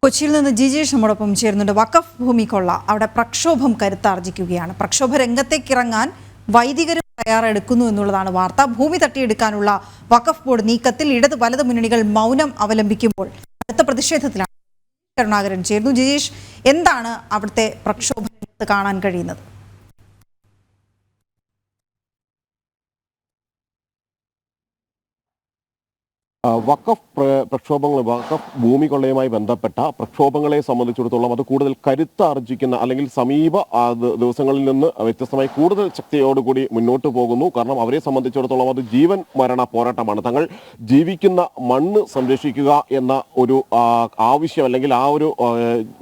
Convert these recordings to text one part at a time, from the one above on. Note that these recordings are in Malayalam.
കൊച്ചിയിൽ നിന്ന് ജിജേഷ് നമ്മോടൊപ്പം ചേരുന്നുണ്ട്. വഖഫ് ഭൂമി കൊള്ള അവിടെ പ്രക്ഷോഭം കരുത്താർജിക്കുകയാണ്. പ്രക്ഷോഭ രംഗത്തേക്കിറങ്ങാൻ വൈദികരും തയ്യാറെടുക്കുന്നു എന്നുള്ളതാണ് വാർത്ത. ഭൂമി തട്ടിയെടുക്കാനുള്ള വഖഫ് ബോർഡ് നീക്കത്തിൽ ഇടത് വലത് മുന്നണികൾ മൗനം അവലംബിക്കുമ്പോൾ അടുത്ത പ്രതിഷേധത്തിലാണ് കരുണാകരൻ ചേരുന്നു. ജിജേഷ്, എന്താണ് അവിടുത്തെ പ്രക്ഷോഭ രംഗത്ത് കാണാൻ കഴിയുന്നത്? വഖഫ് പ്രക്ഷോഭങ്ങൾ, വഖഫ് ഭൂമി കൊള്ളയുമായി ബന്ധപ്പെട്ട പ്രക്ഷോഭങ്ങളെ സംബന്ധിച്ചിടത്തോളം അത് കൂടുതൽ കരുത്താർജിക്കുന്ന അല്ലെങ്കിൽ സമീപ ദിവസങ്ങളിൽ നിന്ന് വ്യത്യസ്തമായി കൂടുതൽ ശക്തിയോടുകൂടി മുന്നോട്ട് പോകുന്നു. കാരണം അവരെ സംബന്ധിച്ചിടത്തോളം അത് ജീവൻ മരണ പോരാട്ടമാണ്. തങ്ങൾ ജീവിക്കുന്ന മണ്ണ് സംരക്ഷിക്കുക എന്ന ഒരു ആവശ്യം അല്ലെങ്കിൽ ആ ഒരു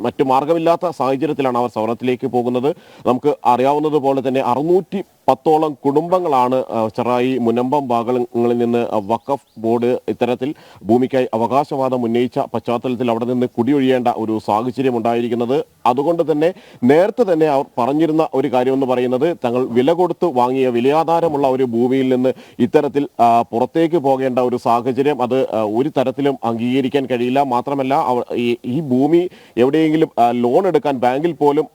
മറ്റു മാർഗമില്ലാത്ത സാഹചര്യത്തിലാണ് അവർ സമരത്തിലേക്ക് പോകുന്നത്. നമുക്ക് അറിയാവുന്നതുപോലെ തന്നെ 610ഓളം കുടുംബങ്ങളാണ് ചെറായി മുനമ്പം ഭാഗങ്ങളിൽ നിന്ന് വഖഫ് ബോർഡ് ഇത്തരത്തിൽ ഭൂമിക്കായി അവകാശവാദം ഉന്നയിച്ച പശ്ചാത്തലത്തിൽ അവിടെ നിന്ന് കുടിയൊഴിയേണ്ട ഒരു സാഹചര്യം ഉണ്ടായിരിക്കുന്നത്. അതുകൊണ്ട് തന്നെ നേരത്തെ തന്നെ അവർ പറഞ്ഞിരുന്ന ഒരു കാര്യമെന്ന് പറയുന്നത് തങ്ങൾ വില കൊടുത്ത് വാങ്ങിയ വിലയാധാരമുള്ള ഒരു ഭൂമിയിൽ നിന്ന് ഇത്തരത്തിൽ പുറത്തേക്ക് പോകേണ്ട ഒരു സാഹചര്യം അത് ഒരു തരത്തിലും അംഗീകരിക്കാൻ കഴിയില്ല. മാത്രമല്ല ഈ ഭൂമി എവിടെയെങ്കിലും ലോൺ എടുക്കാൻ ബാങ്കിൽ പോലും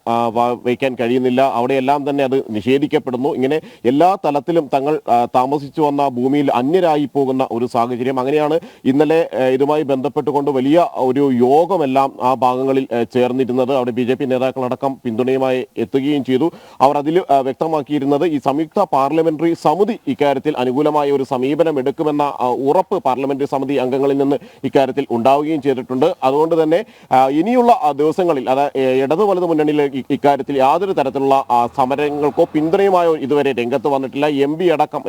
വയ്ക്കാൻ കഴിയുന്നില്ല. അവിടെയെല്ലാം തന്നെ അത് നിഷേധിക്കപ്പെടുന്നു. ഇങ്ങനെ എല്ലാ തലത്തിലും തങ്ങൾ താമസിച്ചു വന്ന ഭൂമിയിൽ അന്യരായി പോകുന്ന ഒരു സാഹചര്യം. അങ്ങനെയാണ് ഇന്നലെ ഇതുമായി ബന്ധപ്പെട്ടുകൊണ്ട് വലിയ ഒരു യോഗമെല്ലാം ആ ഭാഗങ്ങളിൽ ചേർന്നിരുന്നത്. അവിടെ BJP നേതാക്കളടക്കം പിന്തുണയുമായി എത്തുകയും ചെയ്തു. അവർ അതിൽ വ്യക്തമാക്കിയിരുന്നത് ഈ സംയുക്ത പാർലമെന്ററി സമിതി ഇക്കാര്യത്തിൽ അനുകൂലമായ ഒരു സമീപനം എടുക്കുമെന്ന ഉറപ്പ് പാർലമെന്ററി സമിതി അംഗങ്ങളിൽ നിന്ന് ഇക്കാര്യത്തിൽ ഉണ്ടാവുകയും ചെയ്തിട്ടുണ്ട്. അതുകൊണ്ട് തന്നെ ഇനിയുള്ള ദിവസങ്ങളിൽ ഇടതു വലതു മുന്നണിയിൽ ഇക്കാര്യത്തിൽ യാതൊരു തരത്തിലുള്ള സമരങ്ങൾക്കോ പിന്തുണയുമായോ ഇതുവരെ രംഗത്ത് വന്നിട്ടില്ല. MP അടക്കം,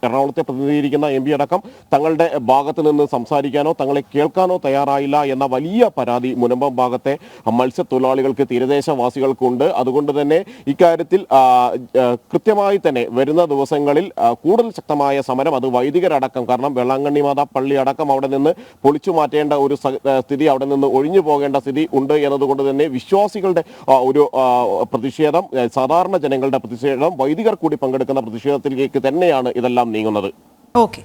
എറണാകുളത്തെ പ്രതിനിധീകരിക്കുന്ന MP അടക്കം തങ്ങളുടെ ഭാഗത്ത് നിന്ന് സംസാരിക്കാനോ തങ്ങളെ കേൾക്കാനോ തയ്യാറായില്ല എന്ന വലിയ പരാതി മുനമ്പം ഭാഗത്തെ മത്സ്യത്തൊഴിലാളികൾക്ക്, തീരദേശവാസികൾക്കുണ്ട്. അതുകൊണ്ട് തന്നെ ഇക്കാര്യത്തിൽ കൃത്യമായി തന്നെ വരുന്ന ദിവസങ്ങളിൽ കൂടുതൽ ശക്തമായ സമരം, അത് വൈദികരടക്കം, കാരണം വെള്ളാങ്കണ്ണി മാതാ പള്ളി അടക്കം അവിടെ നിന്ന് പൊളിച്ചു മാറ്റേണ്ട ഒരു സ്ഥിതി, അവിടെ നിന്ന് ഒഴിഞ്ഞു പോകേണ്ട സ്ഥിതി ഉണ്ട് എന്നതുകൊണ്ട് തന്നെ വിശ്വാസികളുടെ ഒരു പ്രതിഷേധം, സാധാരണ ജനങ്ങളുടെ പ്രതിഷേധം, വൈദികർ കൂടി പങ്കെടുക്കുന്ന പ്രതിഷേധത്തിലേക്ക് തന്നെയാണ് ഇതെല്ലാം നീങ്ങുന്നത്. ഓക്കെ.